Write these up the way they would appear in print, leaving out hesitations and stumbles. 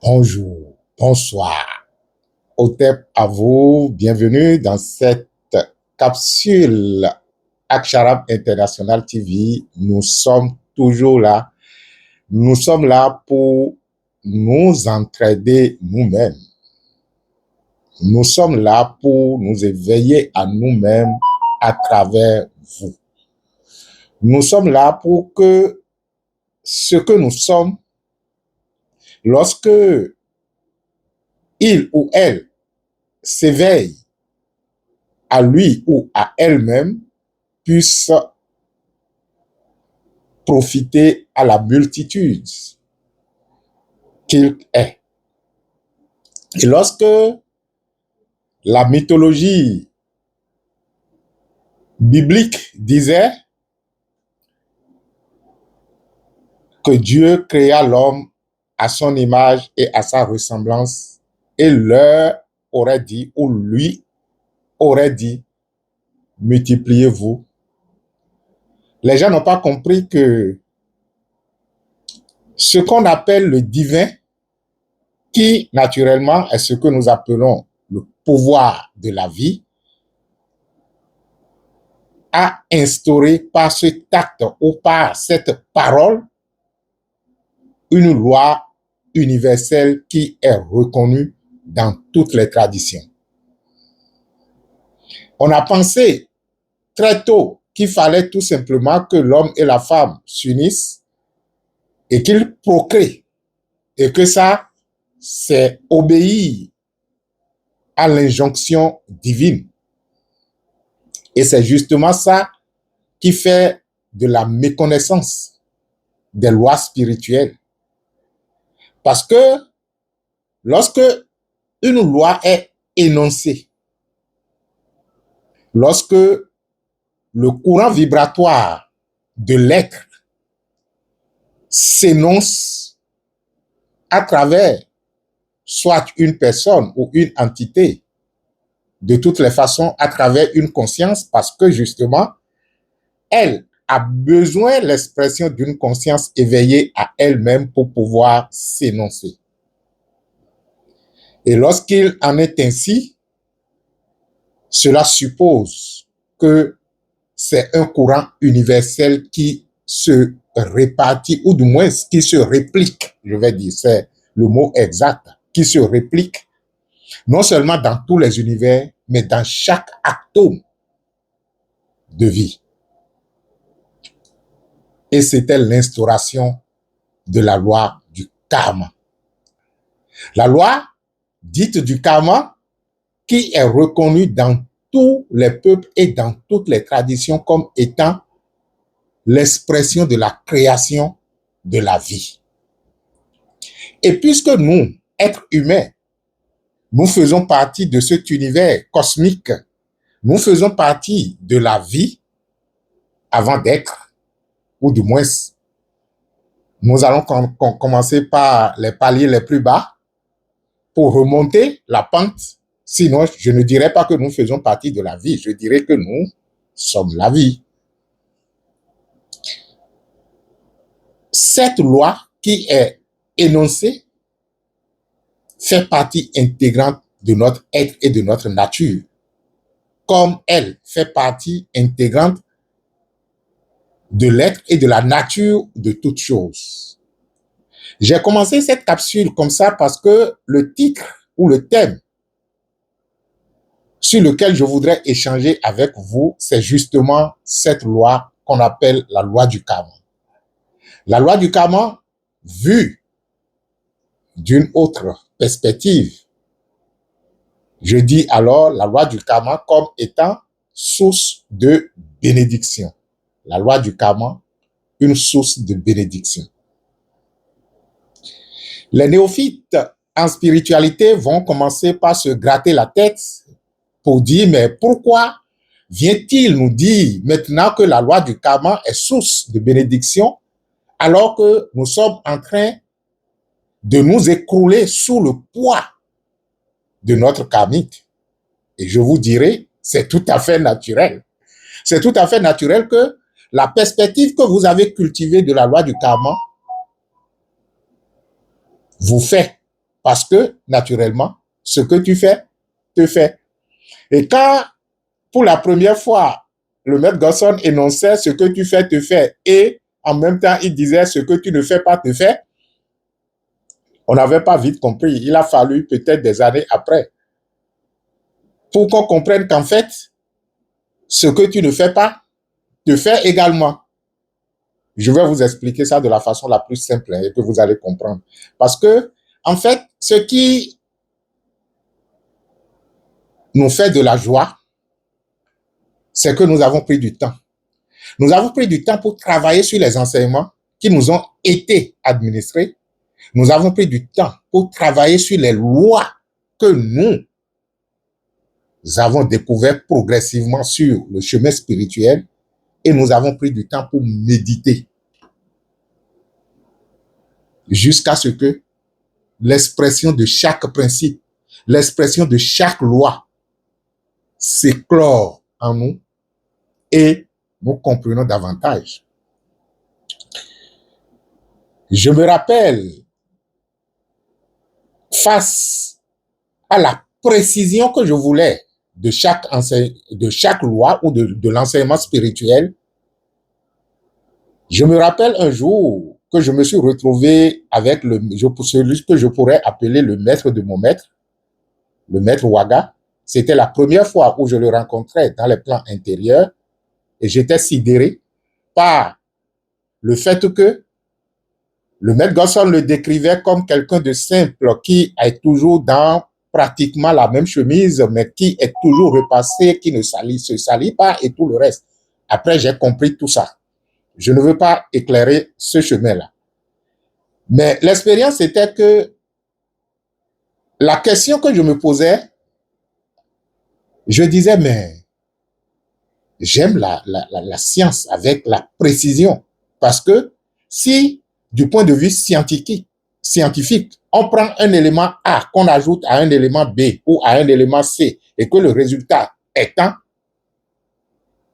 Bonjour, bonsoir. Otep à vous, bienvenue dans cette capsule Aksharam International TV. Nous sommes toujours là. Nous sommes là pour nous entraider nous-mêmes. Nous sommes là pour nous éveiller à nous-mêmes à travers vous. Nous sommes là pour que ce que nous sommes, lorsque il ou elle s'éveille à lui ou à elle-même, puisse profiter à la multitude qu'il est. Et lorsque la mythologie biblique disait que Dieu créa l'homme à son image et à sa ressemblance, et leur aurait dit, ou lui aurait dit, multipliez-vous. Les gens n'ont pas compris que ce qu'on appelle le divin, qui naturellement est ce que nous appelons le pouvoir de la vie, a instauré par ce acte ou par cette parole une loi universelle qui est reconnue dans toutes les traditions. On a pensé très tôt qu'il fallait tout simplement que l'homme et la femme s'unissent et qu'ils procréent, et que ça, c'est obéir à l'injonction divine. Et c'est justement ça qui fait de la méconnaissance des lois spirituelles. Parce que lorsque une loi est énoncée, lorsque le courant vibratoire de l'être s'énonce à travers soit une personne ou une entité, de toutes les façons à travers une conscience, parce que justement, elle a besoin de l'expression d'une conscience éveillée à elle-même pour pouvoir s'énoncer. Et lorsqu'il en est ainsi, cela suppose que c'est un courant universel qui se répartit, ou du moins qui se réplique, je vais dire, c'est le mot exact, qui se réplique non seulement dans tous les univers, mais dans chaque atome de vie. Et c'était l'instauration de la loi du karma. La loi dite du karma, qui est reconnue dans tous les peuples et dans toutes les traditions comme étant l'expression de la création de la vie. Et puisque nous, êtres humains, nous faisons partie de cet univers cosmique, nous faisons partie de la vie avant d'être, ou du moins, nous allons commencer par les paliers les plus bas pour remonter la pente. Sinon, je ne dirais pas que nous faisons partie de la vie, je dirais que nous sommes la vie. Cette loi qui est énoncée fait partie intégrante de notre être et de notre nature, comme elle fait partie intégrante de l'être et de la nature de toute chose. J'ai commencé cette capsule comme ça parce que le titre ou le thème sur lequel je voudrais échanger avec vous, c'est justement cette loi qu'on appelle la loi du karma. La loi du karma, vue d'une autre perspective, je dis alors la loi du karma comme étant source de bénédiction. La loi du karma, une source de bénédiction. Les néophytes en spiritualité vont commencer par se gratter la tête pour dire, mais pourquoi vient-il nous dire maintenant que la loi du karma est source de bénédiction, alors que nous sommes en train de nous écrouler sous le poids de notre karmique? Et je vous dirai, c'est tout à fait naturel. C'est tout à fait naturel que la perspective que vous avez cultivée de la loi du karma vous fait Parce que, naturellement, ce que tu fais, te fait. Et quand, pour la première fois, le maître Gosson énonçait ce que tu fais, te fait, et en même temps, il disait ce que tu ne fais pas, te fait, on n'avait pas vite compris. Il a fallu peut-être des années après pour qu'on comprenne qu'en fait, ce que tu ne fais pas, te fait également. Je vais vous expliquer ça de la façon la plus simple et que vous allez comprendre. Parce que, en fait, ce qui nous fait de la joie, c'est que nous avons pris du temps. Nous avons pris du temps pour travailler sur les enseignements qui nous ont été administrés. Nous avons pris du temps pour travailler sur les lois que nous avons découvertes progressivement sur le chemin spirituel et nous avons pris du temps pour méditer jusqu'à ce que l'expression de chaque principe, l'expression de chaque loi s'éclore en nous et nous comprenons davantage. Je me rappelle, face à la précision que je voulais de chaque loi ou de l'enseignement spirituel, je me rappelle un jour que je me suis retrouvé avec celui que je pourrais appeler le maître de mon maître, le maître Ouaga. C'était la première fois où je le rencontrais dans les plans intérieurs et j'étais sidéré par le fait que le maître Gosson le décrivait comme quelqu'un de simple qui est toujours dans pratiquement la même chemise, mais qui est toujours repassé, qui ne se salit pas et tout le reste. Après, j'ai compris tout ça. Je ne veux pas éclairer ce chemin-là. Mais l'expérience était que la question que je me posais, je disais, mais j'aime la science avec la précision. Parce que si, du point de vue scientifique, on prend un élément A qu'on ajoute à un élément B ou à un élément C et que le résultat est un,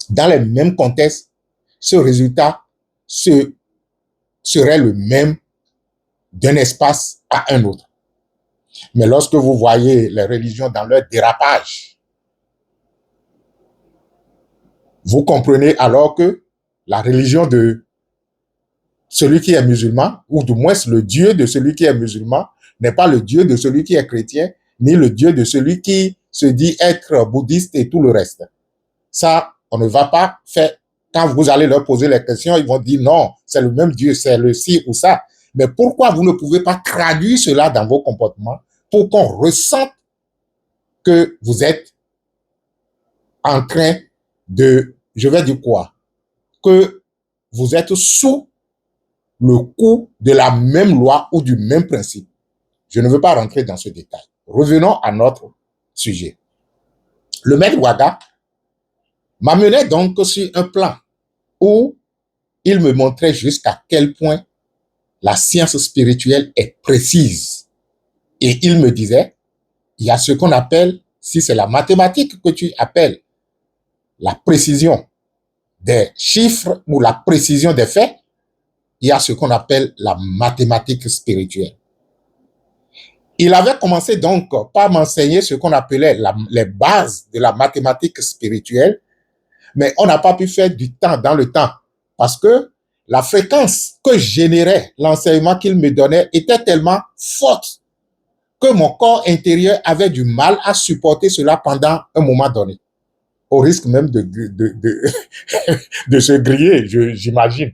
dans les mêmes contextes, ce résultat serait le même d'un espace à un autre. Mais lorsque vous voyez les religions dans leur dérapage, vous comprenez alors que la religion de celui qui est musulman, ou du moins le Dieu de celui qui est musulman, n'est pas le Dieu de celui qui est chrétien, ni le Dieu de celui qui se dit être bouddhiste et tout le reste. Ça, on ne va pas faire. Quand vous allez leur poser les questions, ils vont dire non, c'est le même Dieu, c'est le ci ou ça. Mais pourquoi vous ne pouvez pas traduire cela dans vos comportements pour qu'on ressente que vous êtes en train de, je vais dire quoi, que vous êtes sous le coup de la même loi ou du même principe. Je ne veux pas rentrer dans ce détail. Revenons à notre sujet. Le maître Ouaga m'amenait donc sur un plan où il me montrait jusqu'à quel point la science spirituelle est précise. Et il me disait, il y a ce qu'on appelle, si c'est la mathématique que tu appelles la précision des chiffres ou la précision des faits, il y a ce qu'on appelle la mathématique spirituelle. Il avait commencé donc par m'enseigner ce qu'on appelait les bases de la mathématique spirituelle, mais on n'a pas pu faire du temps dans le temps parce que la fréquence que générait l'enseignement qu'il me donnait était tellement forte que mon corps intérieur avait du mal à supporter cela pendant un moment donné, au risque même de se griller, j'imagine.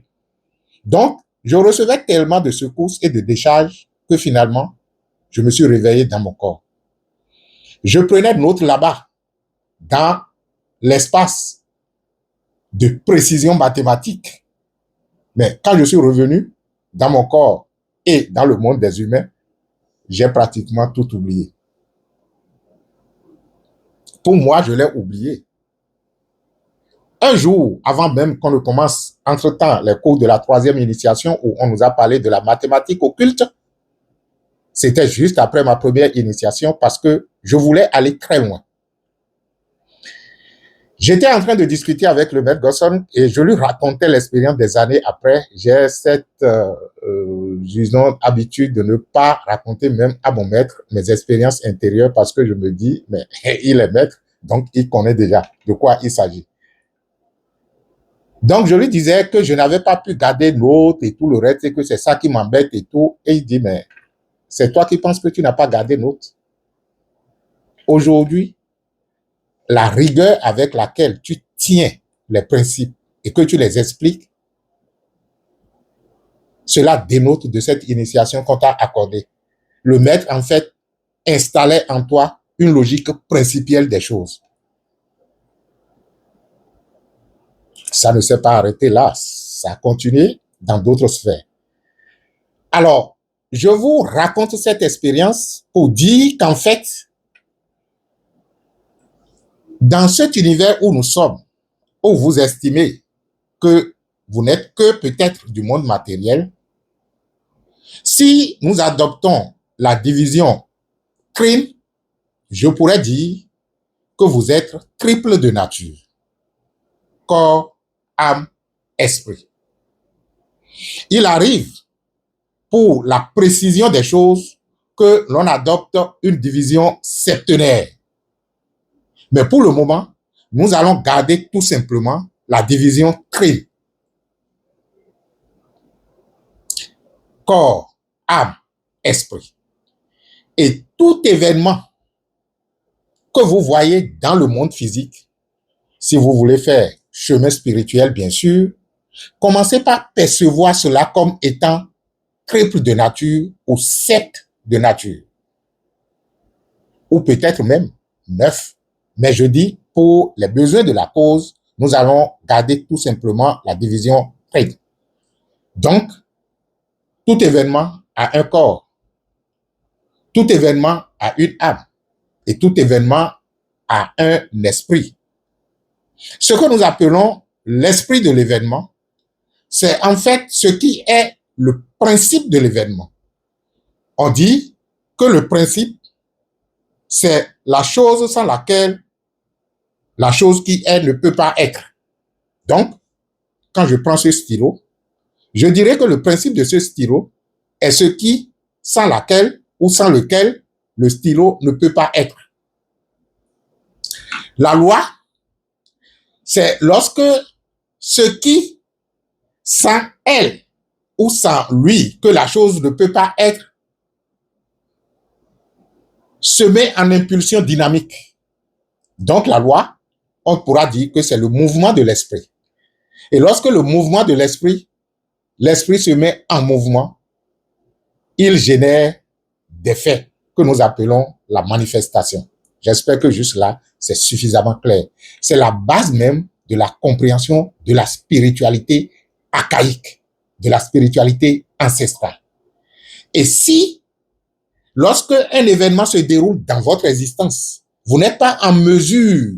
Donc, je recevais tellement de secousses et de décharges que finalement, je me suis réveillé dans mon corps. Je prenais note là-bas, dans l'espace de précision mathématique. Mais quand je suis revenu dans mon corps et dans le monde des humains, j'ai pratiquement tout oublié. Pour moi, je l'ai oublié. Un jour, avant même qu'on ne commence, entre-temps, les cours de la 3e initiation où on nous a parlé de la mathématique occulte, c'était juste après ma première initiation parce que je voulais aller très loin. J'étais en train de discuter avec le maître Gosson et je lui racontais l'expérience des années après. J'ai cette, disons, habitude de ne pas raconter même à mon maître mes expériences intérieures parce que je me dis, mais il est maître, donc il connaît déjà de quoi il s'agit. Donc, je lui disais que je n'avais pas pu garder note et tout le reste et que c'est ça qui m'embête et tout. Et il dit, mais c'est toi qui penses que tu n'as pas gardé note. Aujourd'hui, la rigueur avec laquelle tu tiens les principes et que tu les expliques, cela dénote de cette initiation qu'on t'a accordée. Le maître, en fait, installait en toi une logique principielle des choses. Ça ne s'est pas arrêté là, ça a continué dans d'autres sphères. Alors, je vous raconte cette expérience pour dire qu'en fait, dans cet univers où nous sommes, où vous estimez que vous n'êtes que peut-être du monde matériel, si nous adoptons la division crime, je pourrais dire que vous êtes triple de nature. Corps, âme, esprit. Il arrive, pour la précision des choses, que l'on adopte une division septenaire. Mais pour le moment, nous allons garder tout simplement la division crime. Corps, âme, esprit. Et tout événement que vous voyez dans le monde physique, si vous voulez faire chemin spirituel, bien sûr, commencez par percevoir cela comme étant triple de nature ou 7 de nature. Ou peut-être même 9. Mais je dis, pour les besoins de la cause, nous allons garder tout simplement la division triple. Donc, tout événement a un corps. Tout événement a une âme. Et tout événement a un esprit. Ce que nous appelons l'esprit de l'événement, c'est en fait ce qui est le principe de l'événement. On dit que le principe, c'est la chose sans laquelle la chose qui est ne peut pas être. Donc, quand je prends ce stylo, je dirais que le principe de ce stylo est ce qui, sans laquelle ou sans lequel le stylo ne peut pas être. La loi, c'est lorsque ce qui, sans elle ou sans lui, que la chose ne peut pas être, se met en impulsion dynamique. Donc la loi, on pourra dire que c'est le mouvement de l'esprit. Et lorsque le mouvement de l'esprit, l'esprit se met en mouvement, il génère des faits que nous appelons la manifestation. J'espère que juste là, c'est suffisamment clair. C'est la base même de la compréhension de la spiritualité archaïque, de la spiritualité ancestrale. Et si, lorsque un événement se déroule dans votre existence, vous n'êtes pas en mesure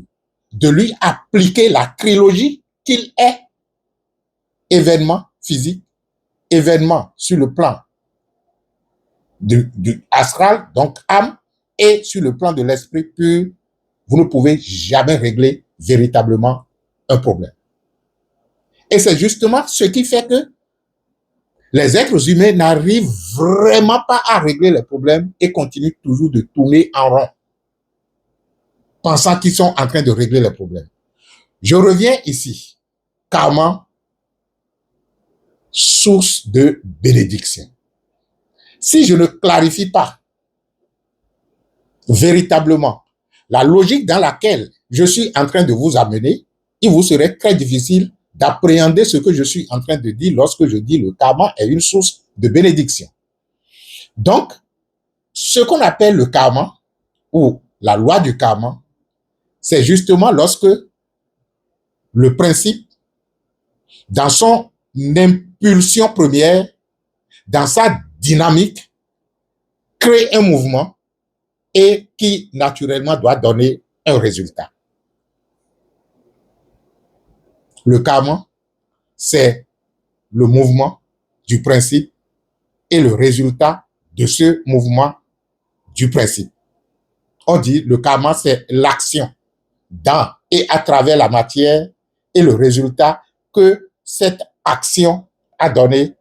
de lui appliquer la trilogie qu'il est, événement physique, événement sur le plan du astral, donc âme, et sur le plan de l'esprit pur, vous ne pouvez jamais régler véritablement un problème. Et c'est justement ce qui fait que les êtres humains n'arrivent vraiment pas à régler les problèmes et continuent toujours de tourner en rond, pensant qu'ils sont en train de régler les problèmes. Je reviens ici. Karma, source de bénédiction. Si je ne clarifie pas véritablement la logique dans laquelle je suis en train de vous amener, il vous serait très difficile d'appréhender ce que je suis en train de dire lorsque je dis le karma est une source de bénédiction. Donc, ce qu'on appelle le karma ou la loi du karma, c'est justement lorsque le principe, dans son impulsion première, dans sa dynamique, crée un mouvement et qui naturellement doit donner un résultat. Le karma, c'est le mouvement du principe et le résultat de ce mouvement du principe. On dit le karma, c'est l'action dans et à travers la matière et le résultat que cette action a donné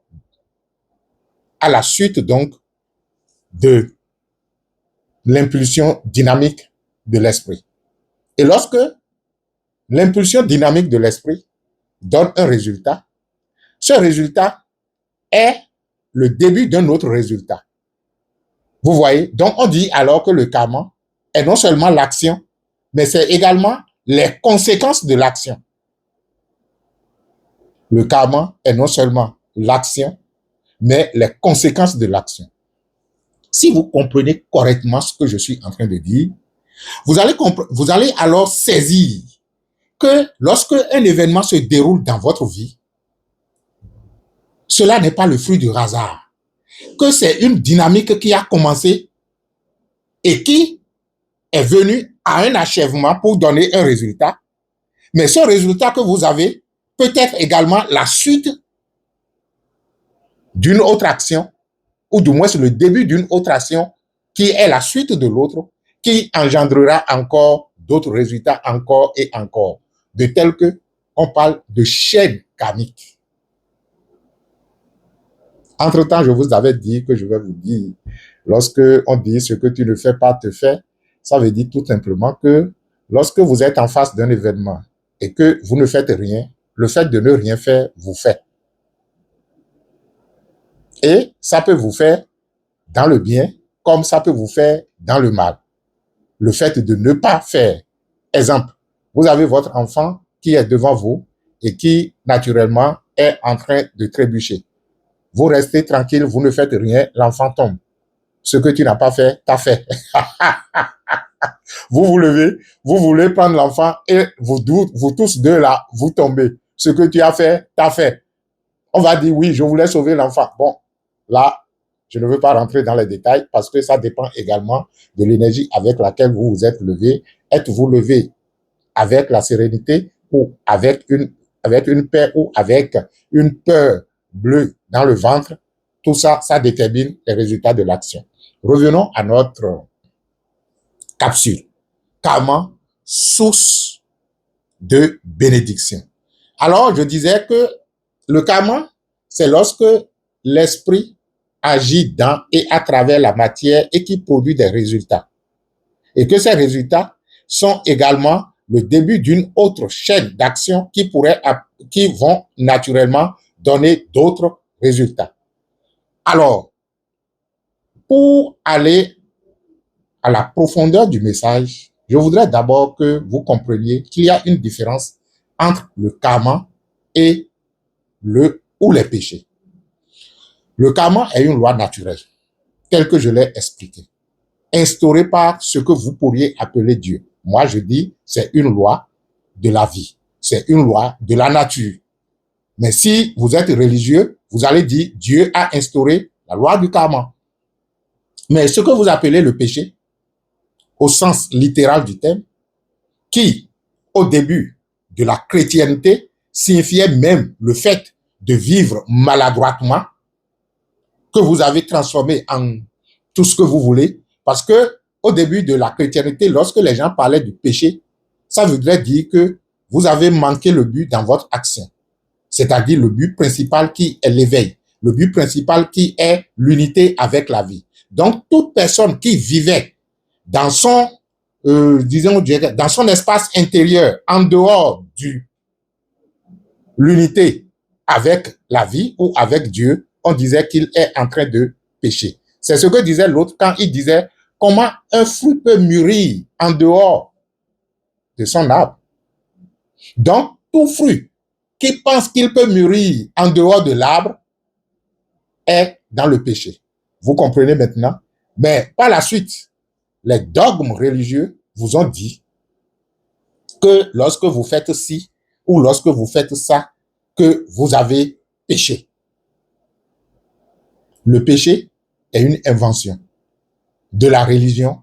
à la suite donc de l'impulsion dynamique de l'esprit. Et lorsque l'impulsion dynamique de l'esprit donne un résultat, ce résultat est le début d'un autre résultat. Vous voyez? Donc, on dit alors que le karma est non seulement l'action, mais c'est également les conséquences de l'action. Le karma est non seulement l'action, mais les conséquences de l'action. Si vous comprenez correctement ce que je suis en train de dire, vous allez alors saisir que lorsque un événement se déroule dans votre vie, cela n'est pas le fruit du hasard, que c'est une dynamique qui a commencé et qui est venue à un achèvement pour donner un résultat. Mais ce résultat que vous avez peut être également la suite d'une autre action, ou du moins c'est le début d'une autre action qui est la suite de l'autre, qui engendrera encore d'autres résultats encore et encore, de tel que on parle de chaîne karmique. Entre-temps, je vous avais dit que je vais vous dire, lorsque on dit ce que tu ne fais pas te fait, ça veut dire tout simplement que lorsque vous êtes en face d'un événement et que vous ne faites rien, le fait de ne rien faire vous fait. Et ça peut vous faire dans le bien, comme ça peut vous faire dans le mal. Le fait de ne pas faire. Exemple, vous avez votre enfant qui est devant vous et qui, naturellement, est en train de trébucher. Vous restez tranquille, vous ne faites rien, l'enfant tombe. Ce que tu n'as pas fait, t'as fait. Vous vous levez, vous voulez prendre l'enfant et vous tous deux là, vous tombez. Ce que tu as fait, t'as fait. On va dire oui, je voulais sauver l'enfant. Bon, là, je ne veux pas rentrer dans les détails parce que ça dépend également de l'énergie avec laquelle vous vous êtes levé. Êtes-vous levé avec la sérénité ou avec une paix ou avec une peur bleue dans le ventre? Tout ça, ça détermine les résultats de l'action. Revenons à notre capsule. Karma, source de bénédiction. Alors, je disais que le karma, c'est lorsque l'esprit agit dans et à travers la matière et qui produit des résultats. Et que ces résultats sont également le début d'une autre chaîne d'actions qui vont naturellement donner d'autres résultats. Alors, pour aller à la profondeur du message, je voudrais d'abord que vous compreniez qu'il y a une différence entre le karma et les péchés. Le karma est une loi naturelle, telle que je l'ai expliqué, instaurée par ce que vous pourriez appeler Dieu. Moi, je dis, c'est une loi de la vie, c'est une loi de la nature. Mais si vous êtes religieux, vous allez dire, Dieu a instauré la loi du karma. Mais ce que vous appelez le péché, au sens littéral du terme, qui, au début de la chrétienté, signifiait même le fait de vivre maladroitement, que vous avez transformé en tout ce que vous voulez, parce que au début de la chrétienté, lorsque les gens parlaient du péché, ça voudrait dire que vous avez manqué le but dans votre action, c'est-à-dire le but principal qui est l'éveil, le but principal qui est l'unité avec la vie. Donc, toute personne qui vivait dans son, dans son espace intérieur, en dehors de l'unité avec la vie ou avec Dieu, on disait qu'il est en train de pécher. C'est ce que disait l'autre quand il disait comment un fruit peut mûrir en dehors de son arbre. Donc, tout fruit qui pense qu'il peut mûrir en dehors de l'arbre est dans le péché. Vous comprenez maintenant? Mais par la suite, les dogmes religieux vous ont dit que lorsque vous faites ci ou lorsque vous faites ça, que vous avez péché. Le péché est une invention de la religion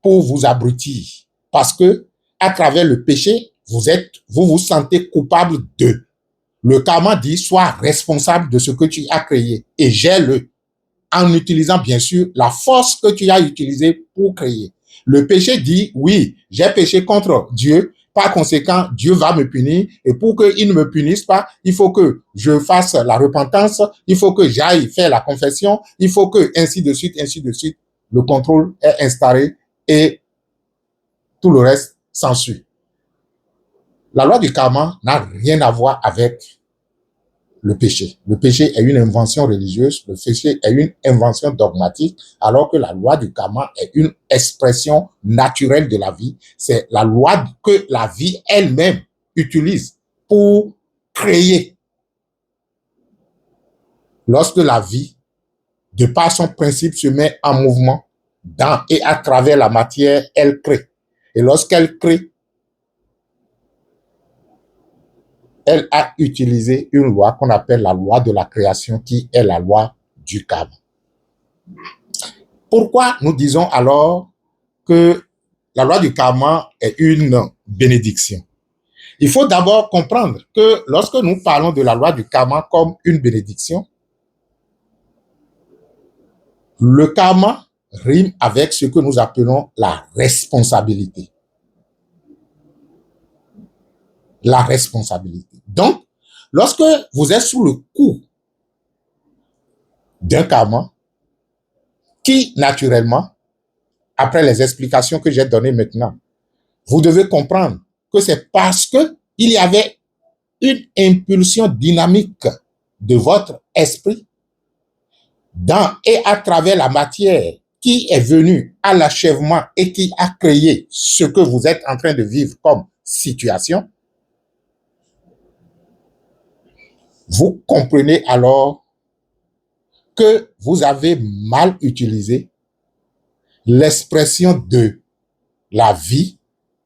pour vous abrutir. Parce que à travers le péché, vous vous sentez coupable de. Le karma dit, sois responsable de ce que tu as créé et gère-le en utilisant bien sûr la force que tu as utilisée pour créer. Le péché dit, oui, j'ai péché contre Dieu Par conséquent, Dieu va me punir. Et pour qu'il ne me punisse pas, il faut que je fasse la repentance. Il faut que j'aille faire la confession. Il faut que, ainsi de suite, ainsi de suite. Le contrôle est installé et tout le reste s'ensuit. La loi du karma n'a rien à voir avec le péché. Le péché est une invention religieuse, le péché est une invention dogmatique, alors que la loi du karma est une expression naturelle de la vie. C'est la loi que la vie elle-même utilise pour créer. Lorsque la vie, de par son principe, se met en mouvement dans et à travers la matière, elle crée. Et lorsqu'elle crée, elle a utilisé une loi qu'on appelle la loi de la création, qui est la loi du karma. Pourquoi nous disons alors que la loi du karma est une bénédiction? Il faut d'abord comprendre que lorsque nous parlons de la loi du karma comme une bénédiction, le karma rime avec ce que nous appelons la responsabilité. La responsabilité. Donc, lorsque vous êtes sous le coup d'un karma qui, naturellement, après les explications que j'ai données maintenant, vous devez comprendre que c'est parce que il y avait une impulsion dynamique de votre esprit dans et à travers la matière qui est venue à l'achèvement et qui a créé ce que vous êtes en train de vivre comme situation. Vous comprenez alors que vous avez mal utilisé l'expression de la vie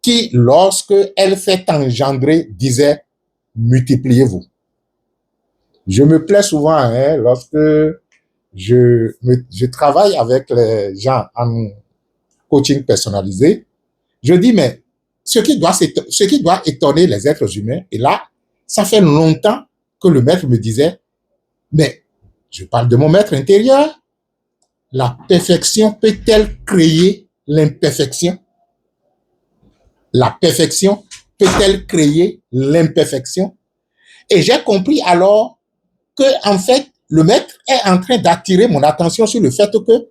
qui, lorsque elle s'est engendrée, disait « multipliez-vous ». Je me plais souvent lorsque je travaille avec les gens en coaching personnalisé, je dis mais ce qui doit étonner les êtres humains, et là, ça fait longtemps que le maître me disait, mais je parle de mon maître intérieur, la perfection peut-elle créer l'imperfection? La perfection peut-elle créer l'imperfection? Et j'ai compris alors que, en fait, le maître est en train d'attirer mon attention sur le fait que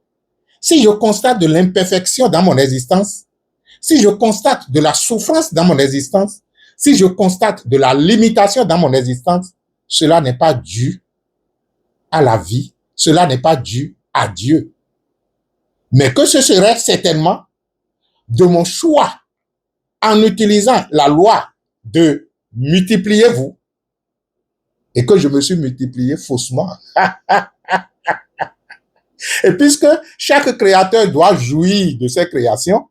si je constate de l'imperfection dans mon existence, si je constate de la souffrance dans mon existence, si je constate de la limitation dans mon existence, cela n'est pas dû à la vie, cela n'est pas dû à Dieu. Mais que ce serait certainement de mon choix en utilisant la loi de multipliez-vous et que je me suis multiplié faussement. Et puisque chaque créateur doit jouir de ses créations,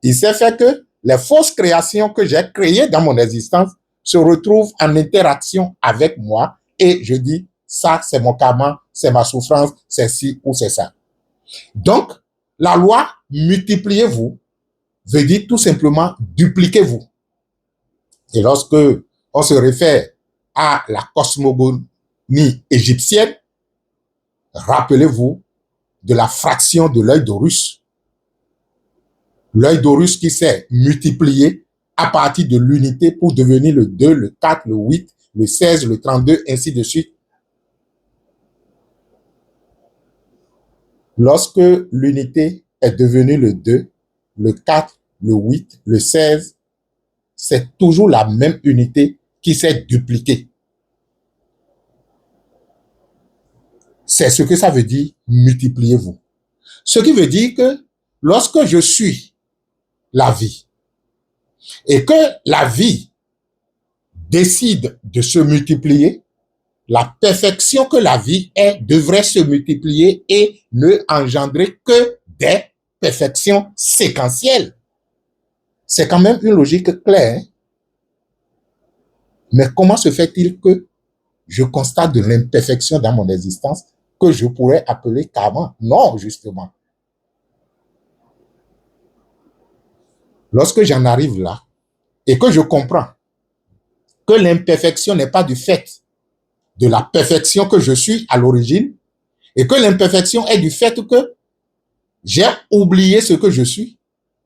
il s'est fait que les fausses créations que j'ai créées dans mon existence se retrouvent en interaction avec moi et je dis, ça c'est mon karma, c'est ma souffrance, c'est ci ou c'est ça. Donc, la loi multipliez-vous veut dire tout simplement dupliquez-vous. Et lorsque on se réfère à la cosmogonie égyptienne, rappelez-vous de la fraction de l'œil d'Horus. L'œil d'Horus qui s'est multiplié à partir de l'unité pour devenir le 2, le 4, le 8, le 16, le 32, ainsi de suite. Lorsque l'unité est devenue le 2, le 4, le 8, le 16, c'est toujours la même unité qui s'est dupliquée. C'est ce que ça veut dire, multipliez-vous. Ce qui veut dire que lorsque je suis la vie et que la vie décide de se multiplier, la perfection que la vie est devrait se multiplier et ne engendrer que des perfections séquentielles. C'est quand même une logique claire. Mais comment se fait-il que je constate de l'imperfection dans mon existence que je pourrais appeler karma? Non, justement. Lorsque j'en arrive là et que je comprends que l'imperfection n'est pas du fait de la perfection que je suis à l'origine et que l'imperfection est du fait que j'ai oublié ce que je suis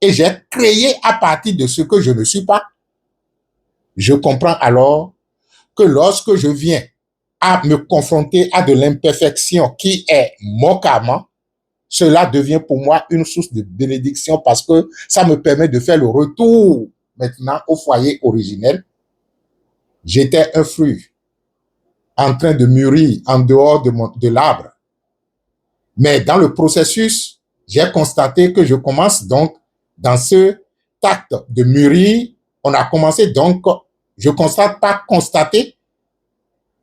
et j'ai créé à partir de ce que je ne suis pas, Je comprends alors que lorsque je viens à me confronter à de l'imperfection qui est mon karma, cela devient pour moi une source de bénédiction parce que ça me permet de faire le retour maintenant au foyer originel. J'étais un fruit en train de mûrir en dehors de l'arbre. Mais dans le processus, j'ai constaté que je commence donc dans ce acte de mûrir. On a commencé donc, je constate pas constater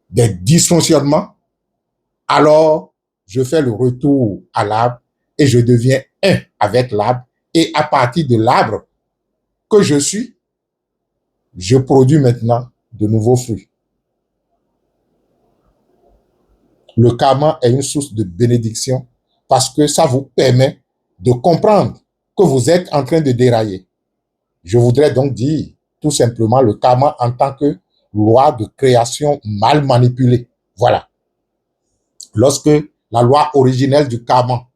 des dysfonctionnements. Alors, je fais le retour à l'arbre et je deviens un avec l'arbre. Et à partir de l'arbre que je suis, je produis maintenant de nouveaux fruits. Le karma est une source de bénédiction parce que ça vous permet de comprendre que vous êtes en train de dérailler. Je voudrais donc dire tout simplement le karma en tant que loi de création mal manipulée. Voilà. Lorsque la loi originelle du karma,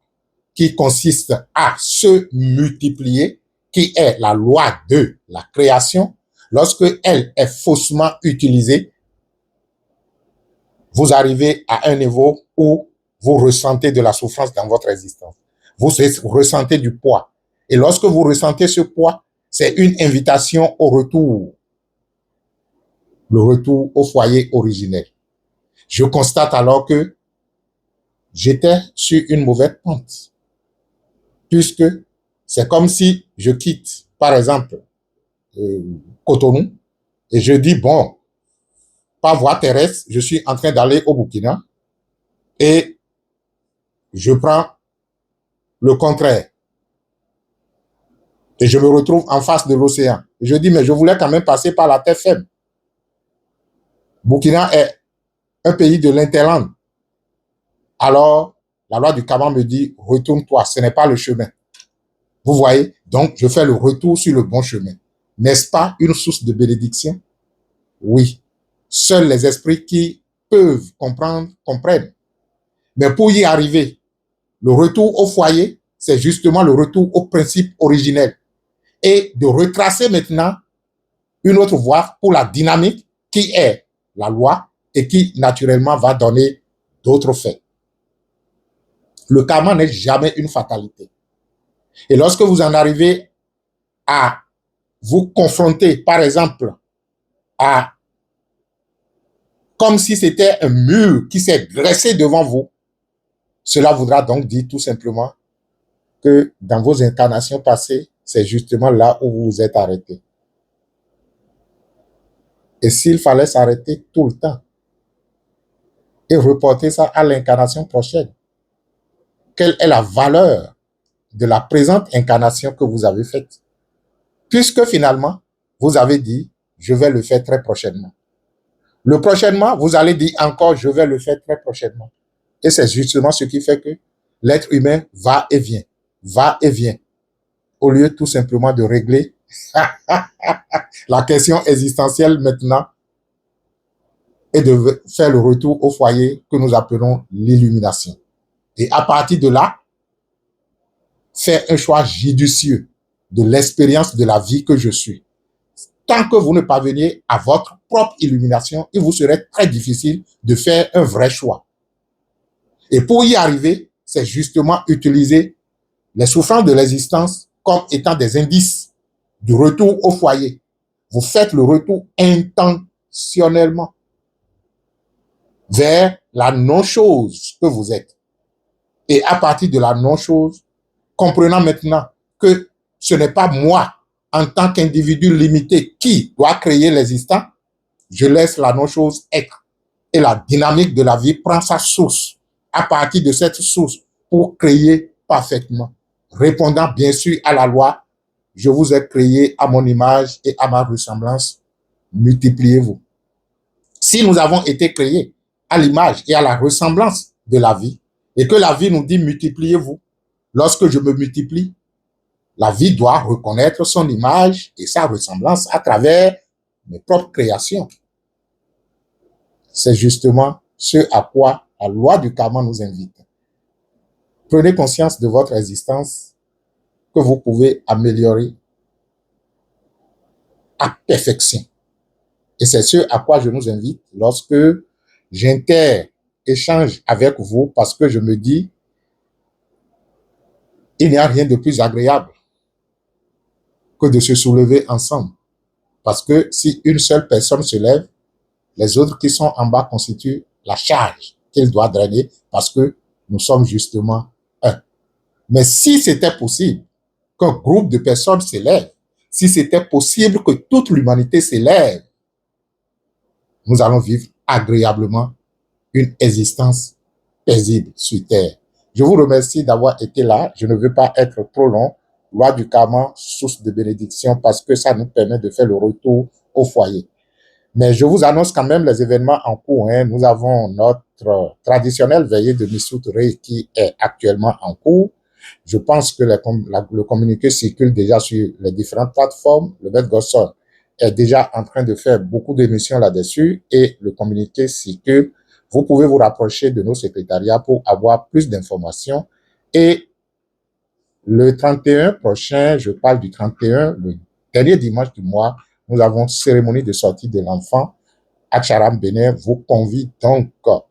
qui consiste à se multiplier, qui est la loi de la création, lorsque elle est faussement utilisée, vous arrivez à un niveau où vous ressentez de la souffrance dans votre existence. Vous ressentez du poids. Et lorsque vous ressentez ce poids, c'est une invitation au retour. Le retour au foyer originel. Je constate alors que j'étais sur une mauvaise pente. Puisque c'est comme si je quitte, par exemple, Cotonou, et je dis, bon, par voie terrestre, je suis en train d'aller au Burkina, et je prends le contraire. Et je me retrouve en face de l'océan. Je dis, mais je voulais quand même passer par la terre ferme. Burkina est un pays de l'interland. Alors, la loi du karma me dit, retourne-toi, ce n'est pas le chemin. Vous voyez? Donc, je fais le retour sur le bon chemin. N'est-ce pas une source de bénédiction? Oui. Seuls les esprits qui peuvent comprendre, comprennent. Mais pour y arriver, le retour au foyer, c'est justement le retour au principe originel. Et de retracer maintenant une autre voie pour la dynamique qui est la loi et qui naturellement va donner d'autres faits. Le karma n'est jamais une fatalité. Et lorsque vous en arrivez à vous confronter, par exemple, à comme si c'était un mur qui s'est dressé devant vous, cela voudra donc dire tout simplement que dans vos incarnations passées, c'est justement là où vous vous êtes arrêté. Et s'il fallait s'arrêter tout le temps et reporter ça à l'incarnation prochaine, quelle est la valeur de la présente incarnation que vous avez faite? Puisque finalement, vous avez dit, je vais le faire très prochainement. Le prochainement, vous allez dire encore, je vais le faire très prochainement. Et c'est justement ce qui fait que l'être humain va et vient, au lieu tout simplement de régler la question existentielle maintenant et de faire le retour au foyer que nous appelons l'illumination. Et à partir de là, faire un choix judicieux de l'expérience de la vie que je suis. Tant que vous ne parveniez à votre propre illumination, il vous serait très difficile de faire un vrai choix. Et pour y arriver, c'est justement utiliser les souffrances de l'existence comme étant des indices du retour au foyer. Vous faites le retour intentionnellement vers la non-chose que vous êtes. Et à partir de la non-chose, comprenant maintenant que ce n'est pas moi, en tant qu'individu limité, qui doit créer l'existant, je laisse la non-chose être. Et la dynamique de la vie prend sa source à partir de cette source pour créer parfaitement. Répondant bien sûr à la loi, je vous ai créé à mon image et à ma ressemblance, multipliez-vous. Si nous avons été créés à l'image et à la ressemblance de la vie, et que la vie nous dit multipliez-vous, lorsque je me multiplie, la vie doit reconnaître son image et sa ressemblance à travers mes propres créations. C'est justement ce à quoi la loi du karma nous invite. Prenez conscience de votre existence que vous pouvez améliorer à perfection. Et c'est ce à quoi je nous invite lorsque j'inter-échange avec vous, parce que je me dis, il n'y a rien de plus agréable que de se soulever ensemble. Parce que si une seule personne se lève, les autres qui sont en bas constituent la charge qu'il doit drainer parce que nous sommes justement un. Mais si c'était possible qu'un groupe de personnes s'élève, si c'était possible que toute l'humanité s'élève, nous allons vivre agréablement une existence paisible sur Terre. Je vous remercie d'avoir été là. Je ne veux pas être trop long. Loi du karma, source de bénédiction, parce que ça nous permet de faire le retour au foyer. Mais je vous annonce quand même les événements en cours. Nous avons notre traditionnelle veillée de Missout Rei qui est actuellement en cours. Je pense que le communiqué circule déjà sur les différentes plateformes. Le Maître Gosson est déjà en train de faire beaucoup d'émissions là-dessus et le communiqué circule. Vous pouvez vous rapprocher de nos secrétariats pour avoir plus d'informations. Et le 31 prochain, je parle du 31, le dernier dimanche du mois, nous avons cérémonie de sortie de l'enfant. Acharam Bénin vous convie donc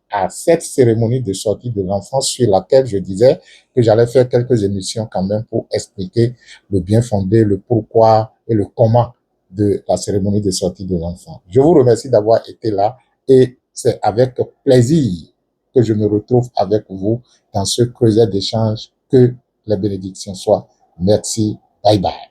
à cette cérémonie de sortie de l'enfant sur laquelle je disais que j'allais faire quelques émissions quand même pour expliquer le bien fondé, le pourquoi et le comment de la cérémonie de sortie de l'enfant. Je vous remercie d'avoir été là et c'est avec plaisir que je me retrouve avec vous dans ce creuset d'échange. Que les bénédictions soient. Merci. Bye bye.